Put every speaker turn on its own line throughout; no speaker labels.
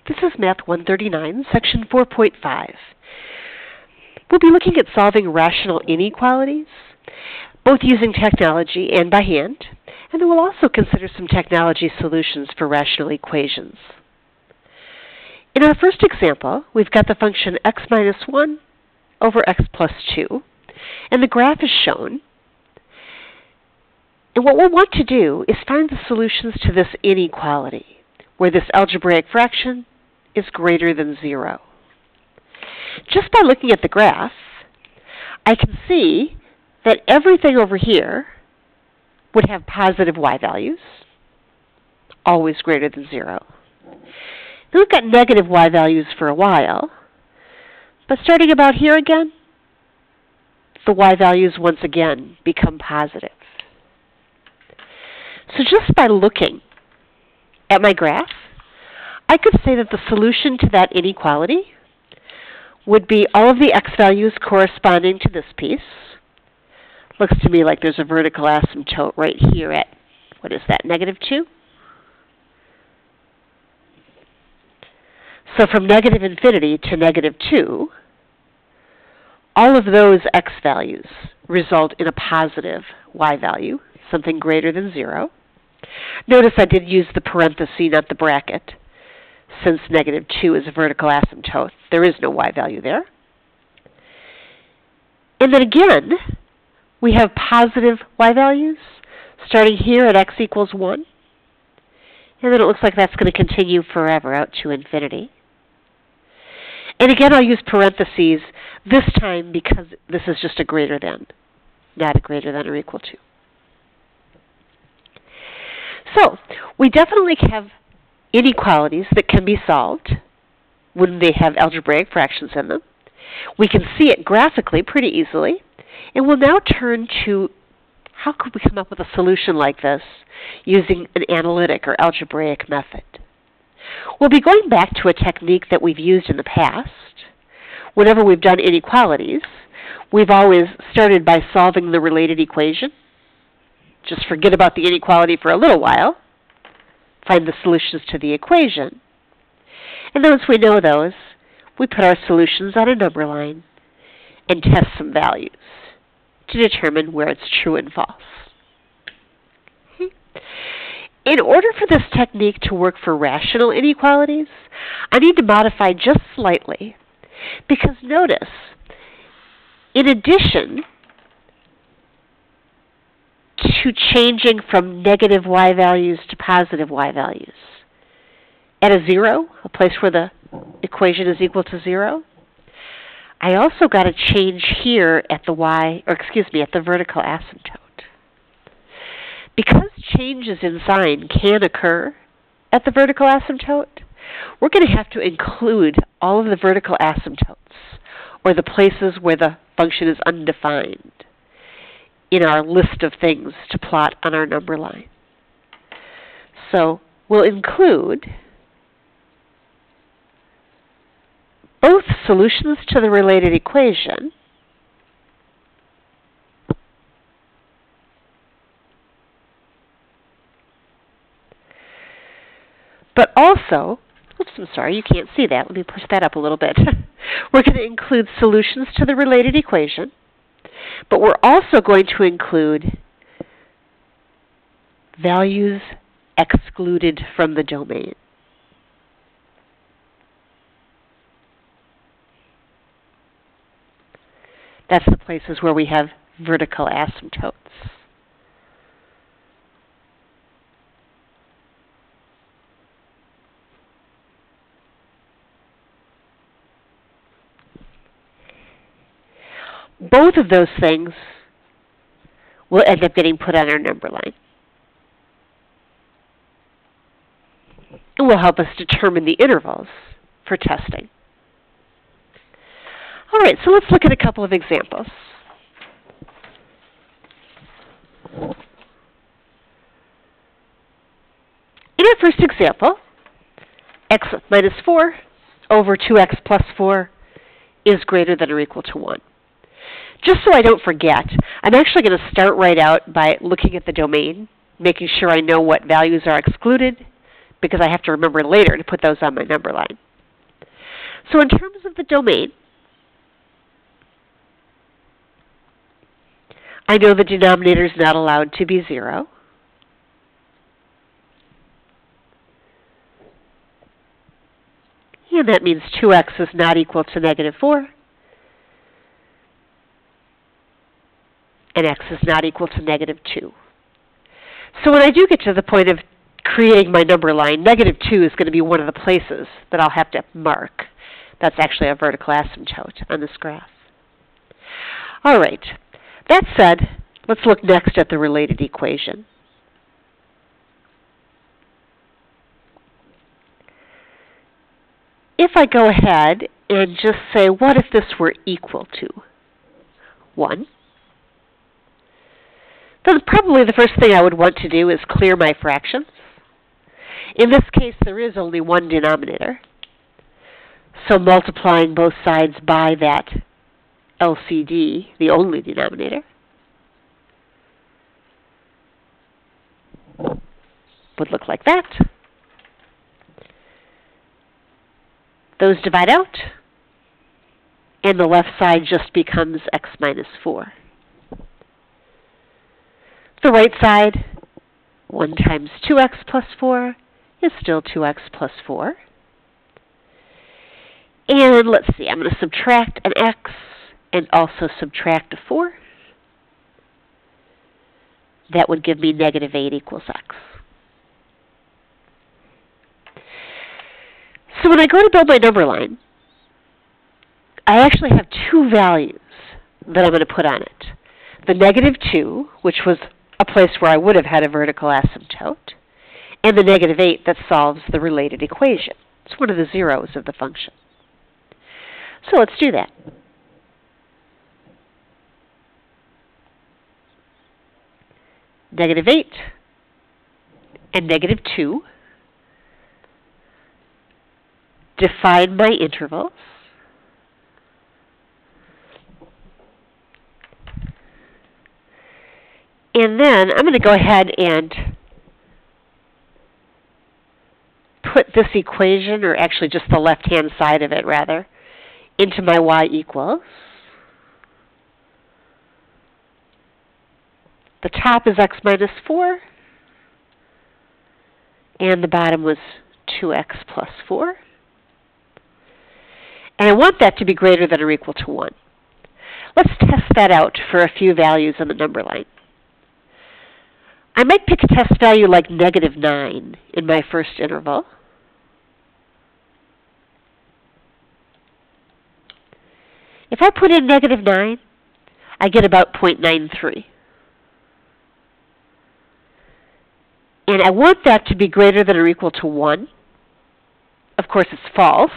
This is Math 139, Section 4.5. We'll be looking at solving rational inequalities, both using technology and by hand, and then we'll also consider some technology solutions for rational equations. In our first example, we've got the function x minus 1 over x plus 2, and the graph is shown. And what we'll want to do is find the solutions to this inequality, where this algebraic fraction is greater than 0. Just by looking at the graph, I can see that everything over here would have positive y values, always greater than 0. Then we've got negative y values for a while, but starting about here again, the y values once again become positive. So just by looking at my graph, I could say that the solution to that inequality would be all of the x values corresponding to this piece. Looks to me like there's a vertical asymptote right here at, what is that, -2? So from negative infinity to -2, all of those x values result in a positive y value, something greater than 0. Notice I did use the parenthesis, not the bracket. Since -2 is a vertical asymptote, there is no y value there. And then again, we have positive y values starting here at x equals 1. And then it looks like that's going to continue forever out to infinity. And again, I'll use parentheses this time because this is just a greater than, not a greater than or equal to. So we definitely have inequalities that can be solved when they have algebraic fractions in them. We can see it graphically pretty easily. And we'll now turn to how could we come up with a solution like this using an analytic or algebraic method. We'll be going back to a technique that we've used in the past. Whenever we've done inequalities, we've always started by solving the related equation. Just forget about the inequality for a little while. Find the solutions to the equation. And then once we know those, we put our solutions on a number line and test some values to determine where it's true and false. Okay. In order for this technique to work for rational inequalities, I need to modify just slightly. Because notice, in addition to changing from negative y values to positive y values, at a 0, a place where the equation is equal to 0, I also got to change here at the at the vertical asymptote. Because changes in sign can occur at the vertical asymptote, we're going to have to include all of the vertical asymptotes, or the places where the function is undefined, in our list of things to plot on our number line. So we'll include both solutions to the related equation but also, oops, I'm sorry, you can't see that. Let me push that up a little bit. We're going to include solutions to the related equation, but we're also going to include values excluded from the domain. That's the places where we have vertical asymptotes. Both of those things will end up getting put on our number line. And will help us determine the intervals for testing. All right, so let's look at a couple of examples. In our first example, x minus 4 over 2x plus 4 is greater than or equal to 1. Just so I don't forget, I'm actually going to start right out by looking at the domain, making sure I know what values are excluded, because I have to remember later to put those on my number line. So in terms of the domain, I know the denominator is not allowed to be 0. And that means 2x is not equal to -4. And x is not equal to -2. So when I do get to the point of creating my number line, -2 is going to be one of the places that I'll have to mark. That's actually a vertical asymptote on this graph. All right. That said, let's look next at the related equation. If I go ahead and just say, what if this were equal to 1? Then probably the first thing I would want to do is clear my fractions. In this case, there is only one denominator. So multiplying both sides by that LCD, the only denominator, would look like that. Those divide out, and the left side just becomes x minus 4. The right side, 1 times 2x plus 4, is still 2x plus 4. And let's see, I'm going to subtract an x and also subtract a 4. That would give me -8 equals x. So when I go to build my number line, I actually have 2 values that I'm going to put on it. The -2, which was a place where I would have had a vertical asymptote, and the -8 that solves the related equation. It's one of the zeros of the function. So let's do that. -8 and -2. Define my intervals. And then I'm going to go ahead and put this equation, or actually just the left-hand side of it, rather, into my y equals. The top is x minus 4, and the bottom was 2x plus 4. And I want that to be greater than or equal to 1. Let's test that out for a few values on the number line. I might pick a test value like -9 in my first interval. If I put in -9, I get about 0.93. And I want that to be greater than or equal to 1. Of course, it's false.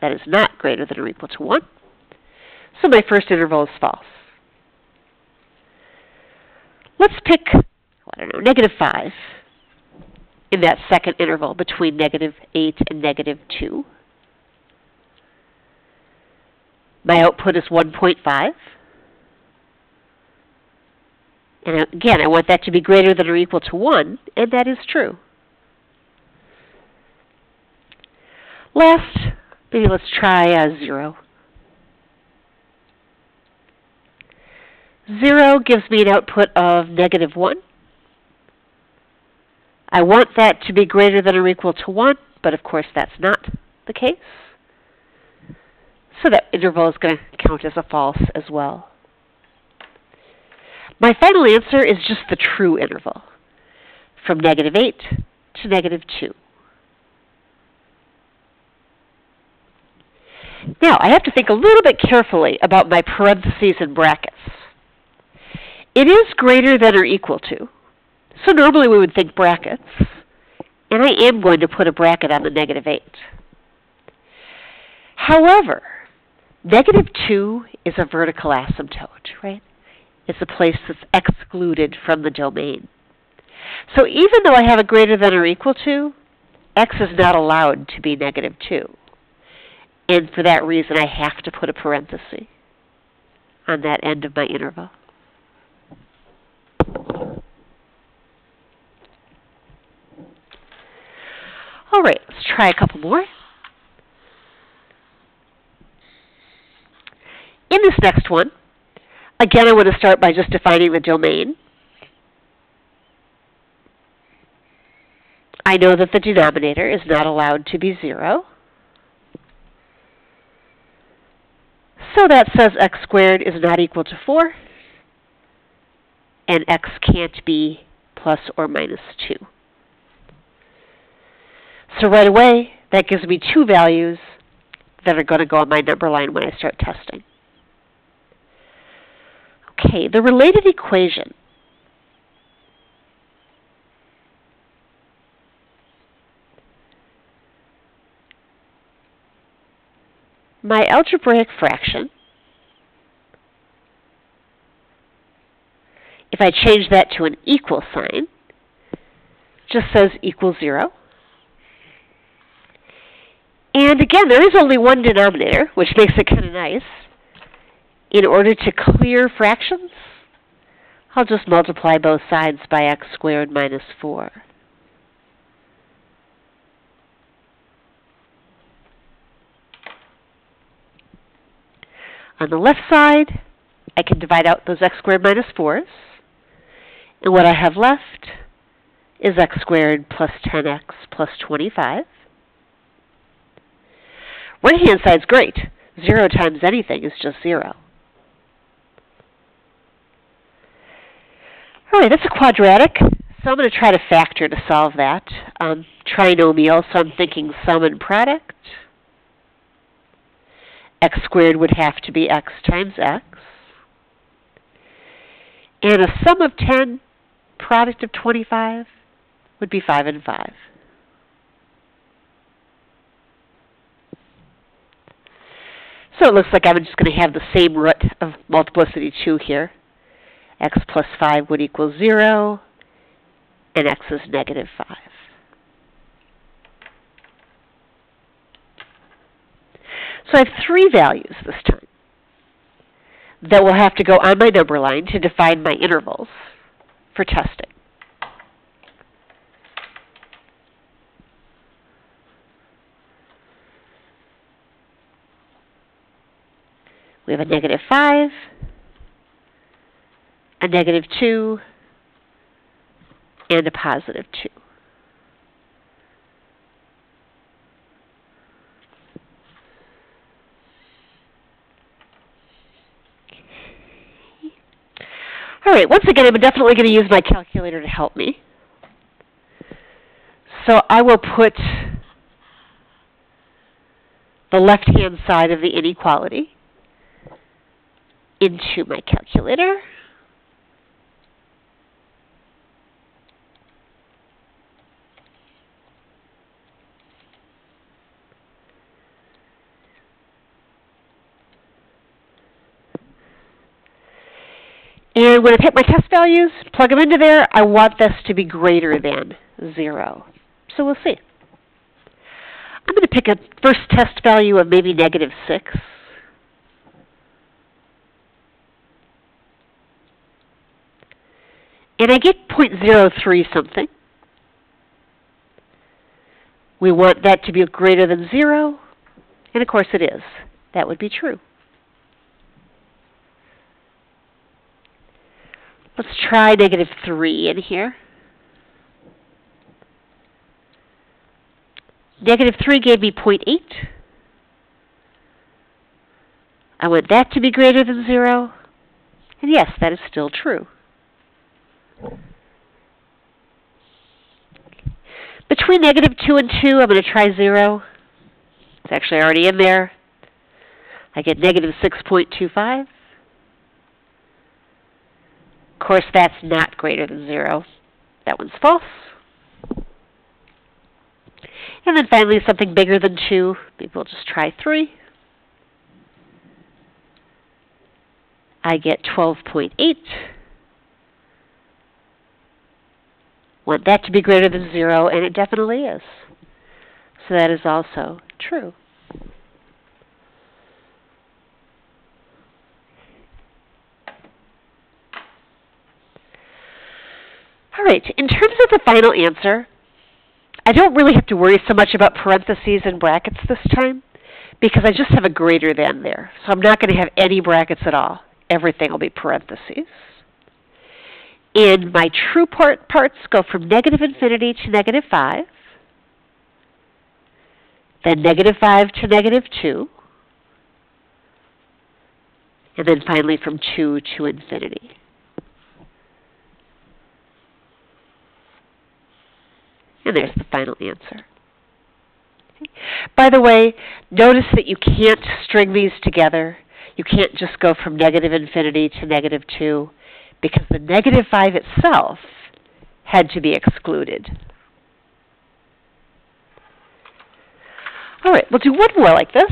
That is not greater than or equal to 1. So my first interval is false. Let's pick, -5 in that second interval between -8 and -2. My output is 1.5. And again, I want that to be greater than or equal to 1, and that is true. Last, maybe let's try 0. 0 gives me an output of -1. I want that to be greater than or equal to 1, but of course that's not the case. So that interval is going to count as a false as well. My final answer is just the true interval, from -8 to -2. Now, I have to think a little bit carefully about my parentheses and brackets. It is greater than or equal to, so normally we would think brackets, and I am going to put a bracket on the -8. However, -2 is a vertical asymptote, right? It's a place that's excluded from the domain. So even though I have a greater than or equal to, x is not allowed to be -2. And for that reason, I have to put a parenthesis on that end of my interval. All right, let's try a couple more. In this next one, again, I want to start by just defining the domain. I know that the denominator is not allowed to be 0. So that says x squared is not equal to 4, and x can't be plus or minus 2. So right away, that gives me two values that are going to go on my number line when I start testing. Okay, the related equation. My algebraic fraction, if I change that to an equal sign, just says equals 0. And again, there is only one denominator, which makes it kind of nice. In order to clear fractions, I'll just multiply both sides by x squared minus 4. On the left side, I can divide out those x squared minus 4s. And what I have left is x squared plus 10x plus 25. Right-hand side's great. 0 times anything is just 0. All right, that's a quadratic. So I'm going to try to factor to solve that. Trinomial, so I'm thinking sum and product. X squared would have to be x times x. And a sum of 10, product of 25, would be 5 and 5. So it looks like I'm just going to have the same root of multiplicity 2 here. X plus 5 would equal 0, and x is negative 5. So I have three values this time that will have to go on my number line to define my intervals for testing. We have a negative 5, a negative 2, and a positive 2. All right, once again, I'm definitely going to use my calculator to help me. So I will put the left-hand side of the inequality into my calculator. And when I pick my test values, plug them into there, I want this to be greater than 0. So we'll see. I'm going to pick a first test value of maybe negative 6. And I get 0.03 something. We want that to be greater than 0. And of course it is. That would be true. Let's try negative 3 in here. Negative 3 gave me 0.8. I want that to be greater than 0. And yes, that is still true. Between negative 2 and 2, I'm going to try 0. It's actually already in there. I get negative 6.25. Of course, that's not greater than 0. That one's false. And then finally, something bigger than 2. Maybe we'll just try 3. I get 12.8. Want that to be greater than 0, and it definitely is. So that is also true. All right, in terms of the final answer, I don't really have to worry so much about parentheses and brackets this time because I just have a greater than there. So I'm not going to have any brackets at all. Everything will be parentheses. And my true parts go from negative infinity to negative 5, then negative 5 to negative 2, and then finally from 2 to infinity. And there's the final answer. By the way, notice that you can't string these together. You can't just go from negative infinity to negative 2 because the negative 5 itself had to be excluded. All right, we'll do one more like this.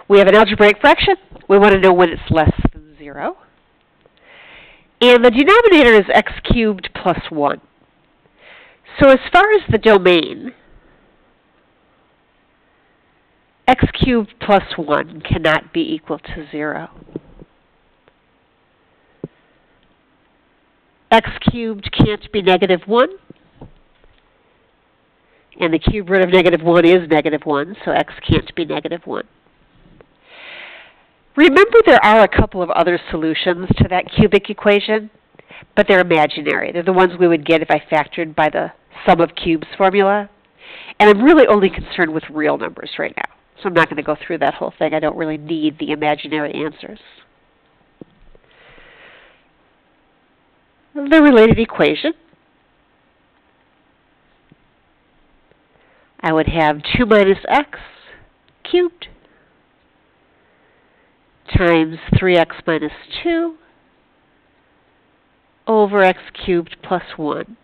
We have an algebraic fraction. We want to know when it's less than 0. And the denominator is x cubed plus 1. So as far as the domain, x cubed plus 1 cannot be equal to 0. X cubed can't be negative 1. And the cube root of negative 1 is negative 1, so x can't be negative 1. Remember, there are a couple of other solutions to that cubic equation, but they're imaginary. They're the ones we would get if I factored by the sum of cubes formula. And I'm really only concerned with real numbers right now. So I'm not going to go through that whole thing. I don't really need the imaginary answers. The related equation. I would have 2 minus x cubed times 3x minus 2 over x cubed plus 1.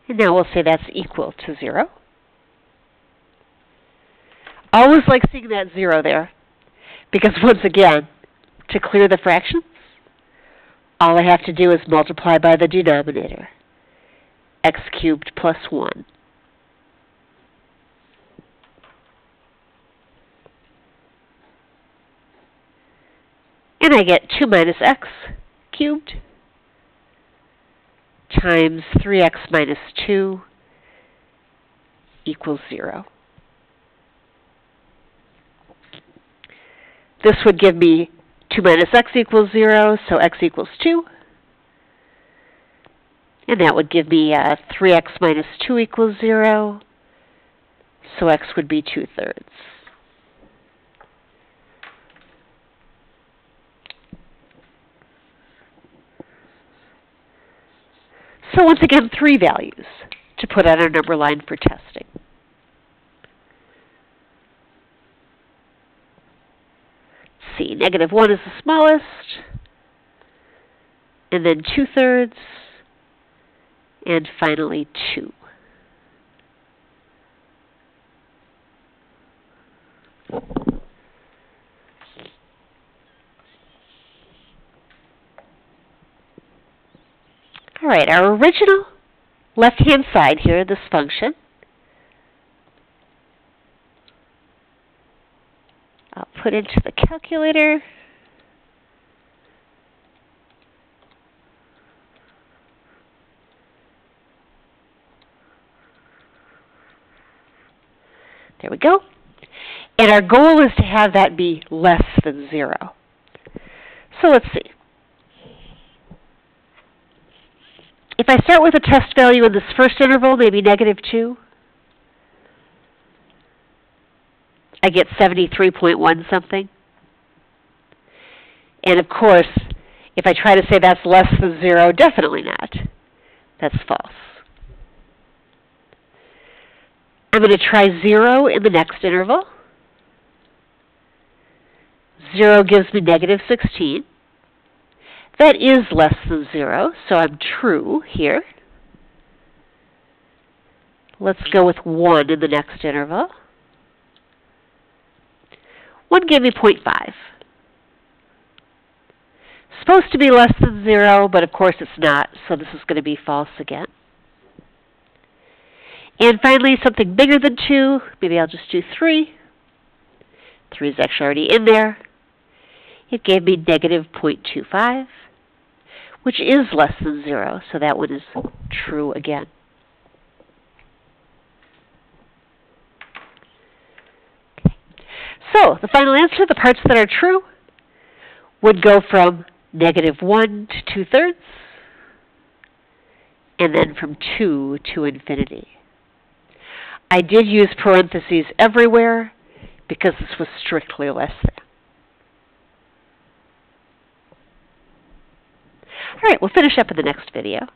And now we'll say that's equal to 0. Always like seeing that 0 there, because once again, to clear the fractions, all I have to do is multiply by the denominator, x cubed plus 1. And I get 2 minus x cubed times 3x minus 2 equals 0. This would give me 2 minus x equals 0, so x equals 2. And that would give me 3x minus 2 equals 0, so x would be 2/3. So once again, 3 values to put on our number line for testing. Let's see, negative 1 is the smallest, and then 2/3, and finally 2. All right, our original left-hand side here, this function, I'll put into the calculator. There we go. And our goal is to have that be less than 0. So let's see. If I start with a test value in this first interval, maybe negative 2, I get 73.1 something. And of course, if I try to say that's less than 0, definitely not. That's false. I'm going to try 0 in the next interval. 0 gives me negative 16. That is less than 0, so I'm true here. Let's go with 1 in the next interval. 1 gave me 0.5. Supposed to be less than 0, but of course it's not, so this is going to be false again. And finally, something bigger than 2, maybe I'll just do 3. 3 is actually already in there. It gave me negative 0.25, which is less than 0, so that one is true again. Okay. So the final answer, the parts that are true, would go from negative 1 to 2/3, and then from 2 to infinity. I did use parentheses everywhere because this was strictly less than. All right, we'll finish up in the next video.